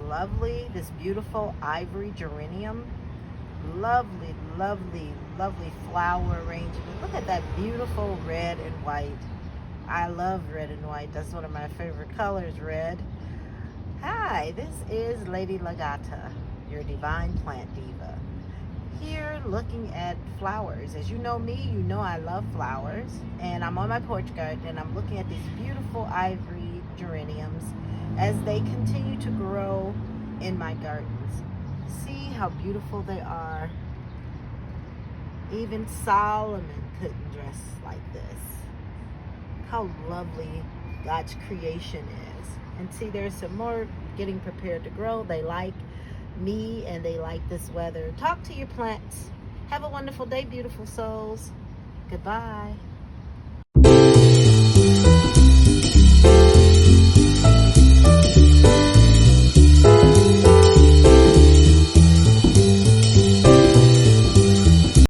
lovely, this beautiful ivory geranium. Lovely, lovely, lovely flower arrangement. Look at that beautiful red and white. I love red and white. That's one of my favorite colors, red. Hi, this is Lady Gata, your divine plant diva. Here looking at flowers. As you know me, you know I love flowers. And I'm on my porch garden and I'm looking at these beautiful ivory geraniums as they continue to grow in my gardens. See how beautiful they are. Even Solomon couldn't dress like this. How lovely God's creation is. And see, there's some more getting prepared to grow. They like me and they like this weather. Talk to your plants. Have a wonderful day, beautiful souls. Goodbye.